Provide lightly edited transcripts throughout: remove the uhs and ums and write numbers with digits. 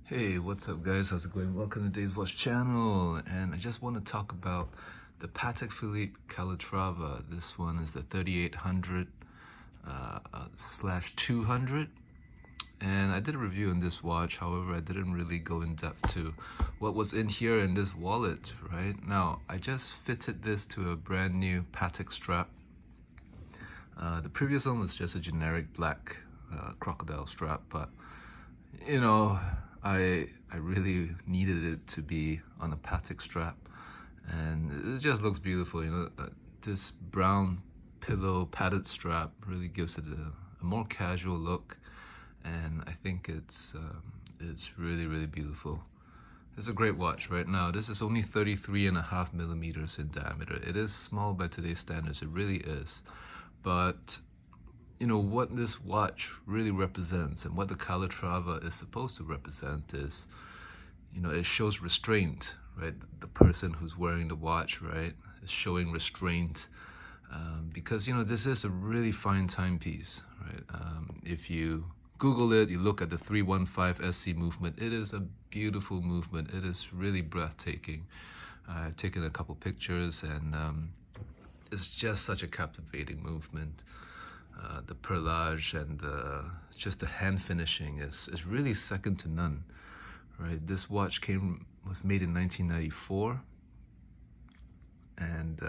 Hey, what's up guys? How's it going? Welcome to Dave's Watch channel, and I just want to talk about the Patek Philippe Calatrava. This one is the 3800 slash 200, and I did a review on this watch. However, I didn't really go in depth to what was in here in this wallet. Right now, I just fitted this to a brand new Patek strap. The previous one was just a generic black crocodile strap, but you know, I really needed it to be on a Patek strap, and it just looks beautiful. This brown pillow padded strap really gives it a more casual look, and I think it's really beautiful. It's a great watch. Right now, this is only 33.5 millimeters in diameter. It is small by today's standards, it really is, but what this watch really represents and what the Calatrava is supposed to represent is, it shows restraint, right? The person who's wearing the watch, right, is showing restraint, because, this is a really fine timepiece, right? If you Google it, you look at the 315 SC movement, it is a beautiful movement. It is really breathtaking. I've taken a couple pictures, and it's just such a captivating movement. The perlage and just the hand finishing is really second to none, right? This watch was made in 1994, and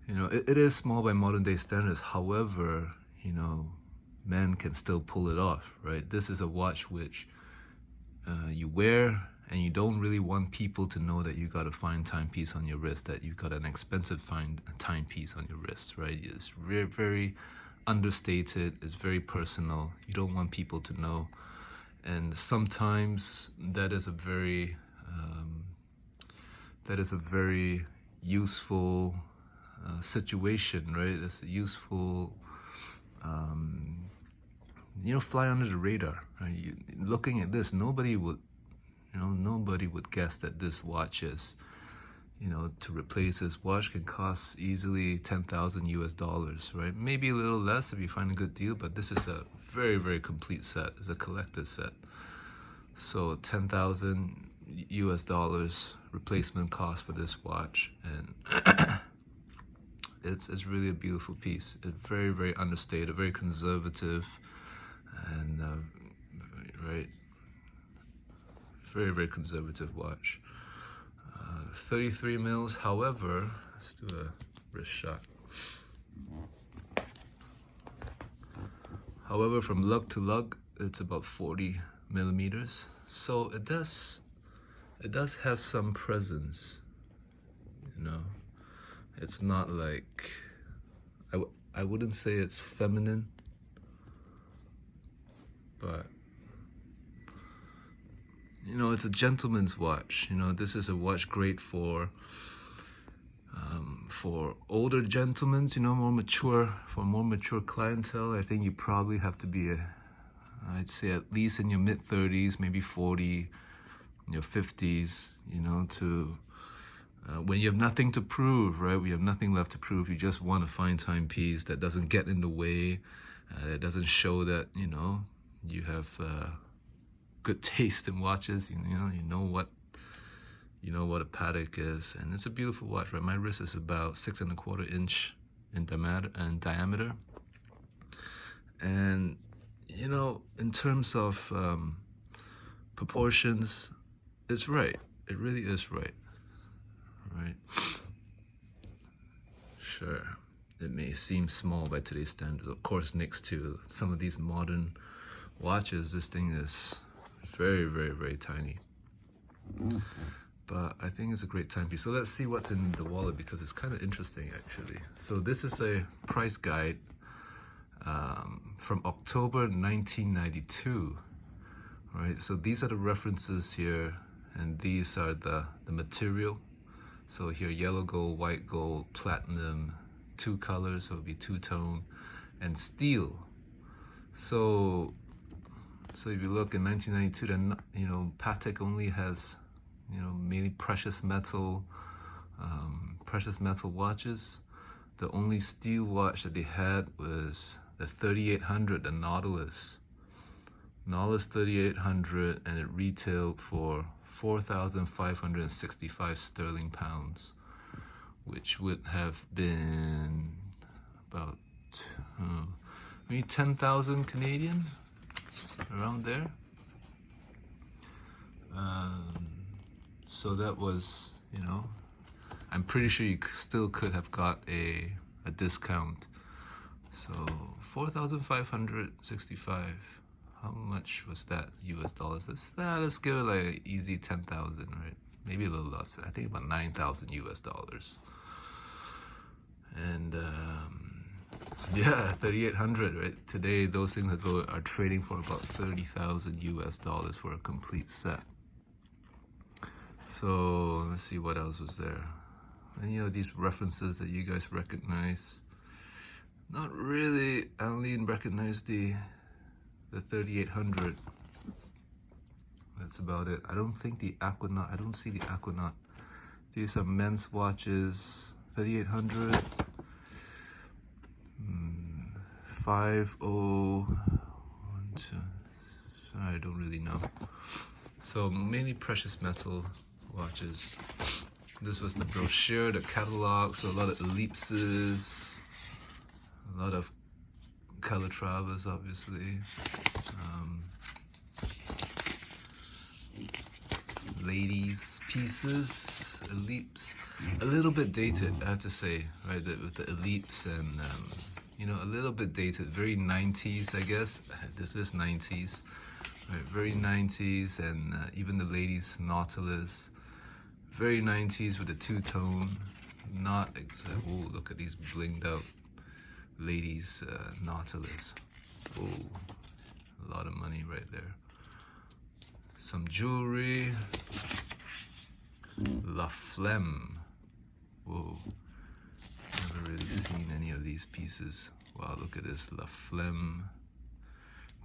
it is small by modern day standards. However, men can still pull it off, right? This is a watch which you wear, and you don't really want people to know that you got a fine timepiece on your wrist, that you've got an expensive fine timepiece on your wrist, right? It's very understated, it's very personal. You don't want people to know. And sometimes that is a very useful situation, right? It's a useful fly under the radar, right? Looking at this, nobody would guess that this watch is, to replace this watch can cost easily $10,000 US, right? Maybe a little less if you find a good deal, but this is a very complete set. It's a collector's set. So $10,000 US replacement cost for this watch, and it's really a beautiful piece. It's very understated, very conservative, and right. Very conservative watch. 33 mils. However, let's do a wrist shot. However, from lug to lug, it's about 40 millimeters. So it does have some presence. It's not like, I wouldn't say it's feminine, but it's a gentleman's watch. This is a watch great for older gentlemen, more mature clientele. I think you probably have to be I'd say at least in your mid 30s, maybe 40, your 50s, to when you have nothing to prove, right? We have nothing left to prove. You just want a fine timepiece that doesn't get in the way, that doesn't show that you have good taste in watches. You know what a Patek is, and it's a beautiful watch, right? My wrist is about 6.25 inch in diameter, and in terms of proportions, it's right. It really is right. Sure, it may seem small by today's standards. Of course, next to some of these modern watches, this thing is very tiny. But I think it's a great timepiece. So let's see what's in the wallet, because it's kind of interesting actually. So this is a price guide from October 1992. Right, so these are the references here, and these are the material. So here, yellow gold, white gold, platinum, 2 colors, so it would be 2-tone, and steel. So if you look in 1992, then Patek only has mainly precious metal watches. The only steel watch that they had was the 3800, the Nautilus. Nautilus 3800, and it retailed for 4,565 sterling pounds, which would have been about maybe 10,000 Canadian, around there. So that was, you know, I'm pretty sure you still could have got a discount. So 4,565. How much was that US dollars? Let's give it like an easy 10,000, right? Maybe a little less. I think about 9,000 US dollars. And yeah, 3,800, right? Today those things are trading for about 30,000 US dollars for a complete set. So let's see what else was there. Any of these references that you guys recognize? Not really. I only recognize the 3,800. That's about it. I don't think the Aquanaut. I don't see the Aquanaut. These are men's watches. 3,800. 5012. I don't really know. So mainly precious metal watches. This was the brochure, the catalog, so a lot of ellipses, a lot of Calatravas, obviously. Ladies' pieces, ellipse, a little bit dated, I have to say, right? With the ellipse and, you know, a little bit dated, very 90s, I guess. This is 90s, right? Very 90s, and even the ladies' Nautilus. Very 90s with a two-tone, not exact. Oh, look at these blinged out ladies' Nautilus. Oh, a lot of money right there. Some jewelry. La Flemme. Whoa, never really seen any of these pieces. Wow, look at this La Flemme.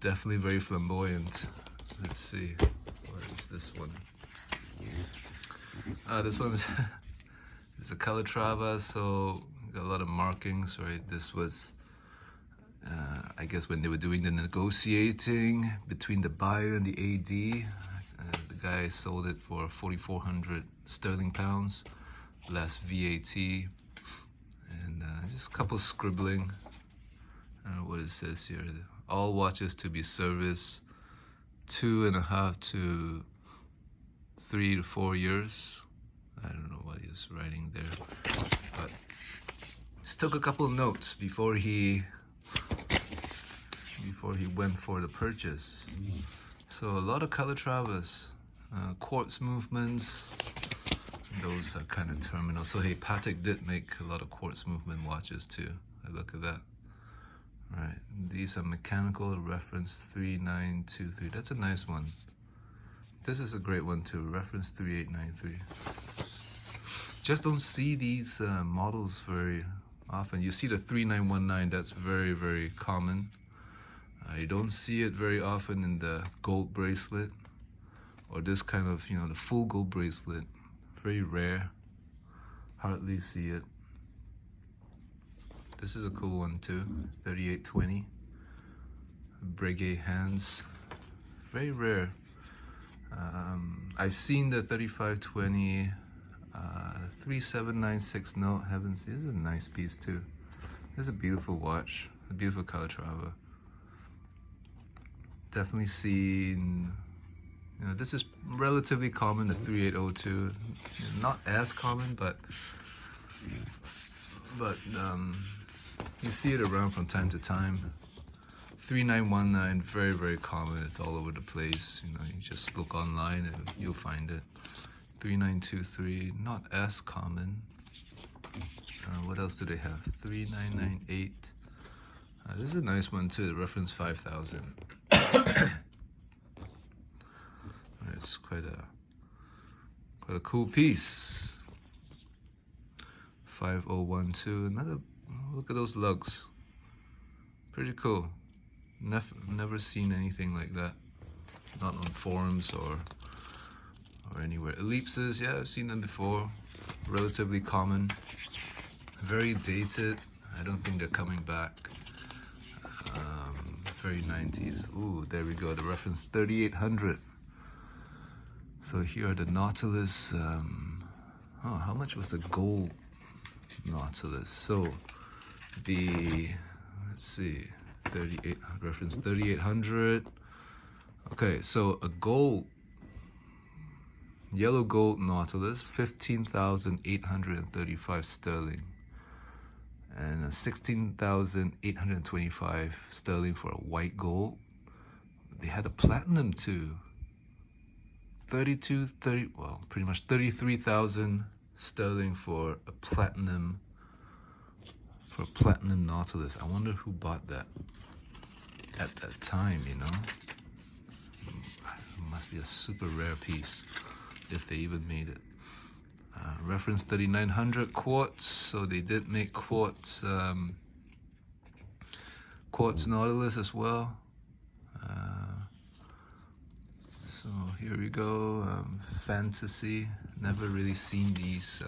Definitely very flamboyant. Let's see, what is this one? This one's it's a Calatrava, so got a lot of markings, right? This was, I guess, when they were doing the negotiating between the buyer and the AD. The guy sold it for 4,400 sterling pounds, less VAT, and just a couple scribbling. I don't know what it says here. All watches to be serviced 2.5 to 3 to 4 years. I don't know what he's writing there, but just took a couple of notes before he went for the purchase. So a lot of Calatravas, quartz movements. Those are kind of terminal. So hey, Patek did make a lot of quartz movement watches too. Look at that. Right, these are mechanical reference 3923. That's a nice one. This is a great one too, reference 3893. Just don't see these models very often. You see the 3919, that's very, very common. You don't see it very often in the gold bracelet, or this kind of, you know, the full gold bracelet. Very rare, hardly see it. This is a cool one too, 3820. Breguet hands, very rare. I've seen the 3520, 3796. No, haven't seen. This is a nice piece too. This is a beautiful watch, a beautiful Calatrava. Definitely seen. You know, this is relatively common. The 3802, not as common, but you see it around from time to time. 3919, very, very common. It's all over the place. You know, you just look online and you'll find it. 3923, not as common. What else do they have? 3998. This is a nice one too. The reference 5,000. It's quite a cool piece. 5012. Another. Look at those lugs. Pretty cool. Never seen anything like that. Not on forums or anywhere. Ellipses, yeah, I've seen them before. Relatively common. Very dated. I don't think they're coming back. Very 90s. Ooh, there we go. The reference 3800. So here are the Nautilus. How much was the gold Nautilus? So let's see, 38 reference 3800. Okay, so a yellow gold Nautilus, 15,835 sterling, and 16,825 sterling for a white gold. They had a platinum too. Pretty much 33,000 sterling for a platinum Nautilus. I wonder who bought that at that time, you know? It must be a super rare piece if they even made it. Reference 3900 quartz. So they did make quartz Nautilus as well. So here we go. Fantasy. Never really seen these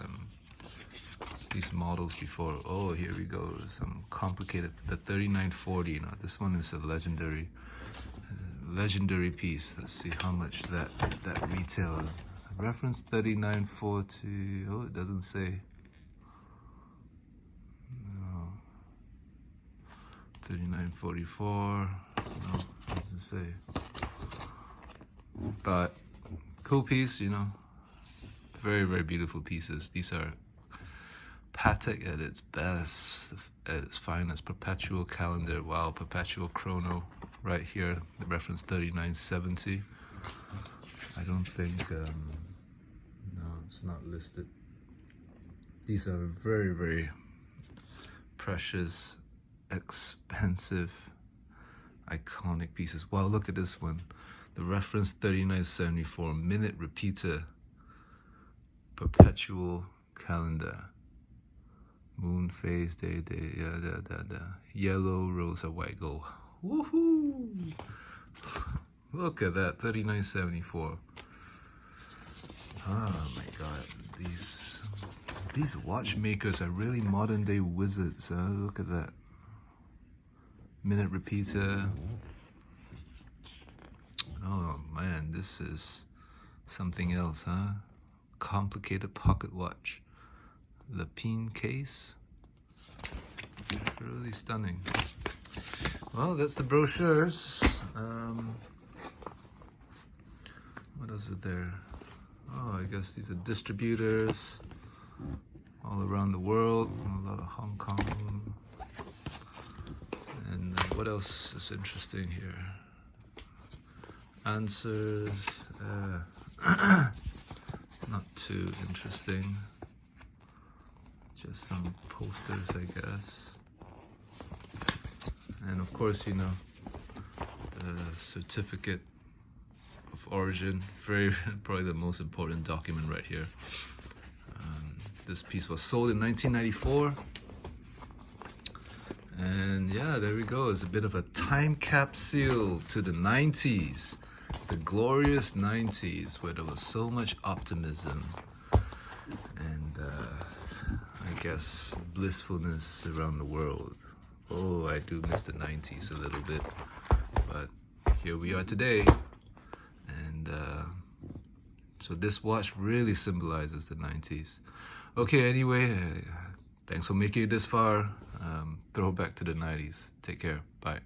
models before. Oh, here we go. Some complicated. The 3940. Now this one is a legendary piece. Let's see how much that retail. Reference 3940. Oh, it doesn't say. No. 3944. No, it doesn't say. But cool piece, you know. Very, very beautiful pieces. These are Patek at its best, at its finest. Perpetual calendar. Wow, perpetual chrono right here. The reference 3970. I don't think, no, it's not listed. These are very, very precious, expensive, iconic pieces. Wow, look at this one. The reference 3974, minute repeater, perpetual calendar. Moon phase, day, yellow, rose, or white gold. Woohoo! Look at that, 3974. Oh my god, these watchmakers are really modern day wizards. Look at that. Minute repeater. Oh man, this is something else, huh? Complicated pocket watch. Lapine case. Really stunning. Well, that's the brochures. What else is there? Oh, I guess these are distributors all around the world. A lot of Hong Kong. And what else is interesting here? Answers. Not too interesting. Just some posters, I guess. And of course, you know, the certificate of origin. Probably the most important document right here. This piece was sold in 1994. And yeah, there we go. It's a bit of a time capsule to the 90s. The glorious 90s, where there was so much optimism and I guess blissfulness around the world. Oh, I do miss the 90s a little bit, but here we are today. And so this watch really symbolizes the 90s. Okay, anyway, thanks for making it this far. Throwback to the 90s. Take care. Bye.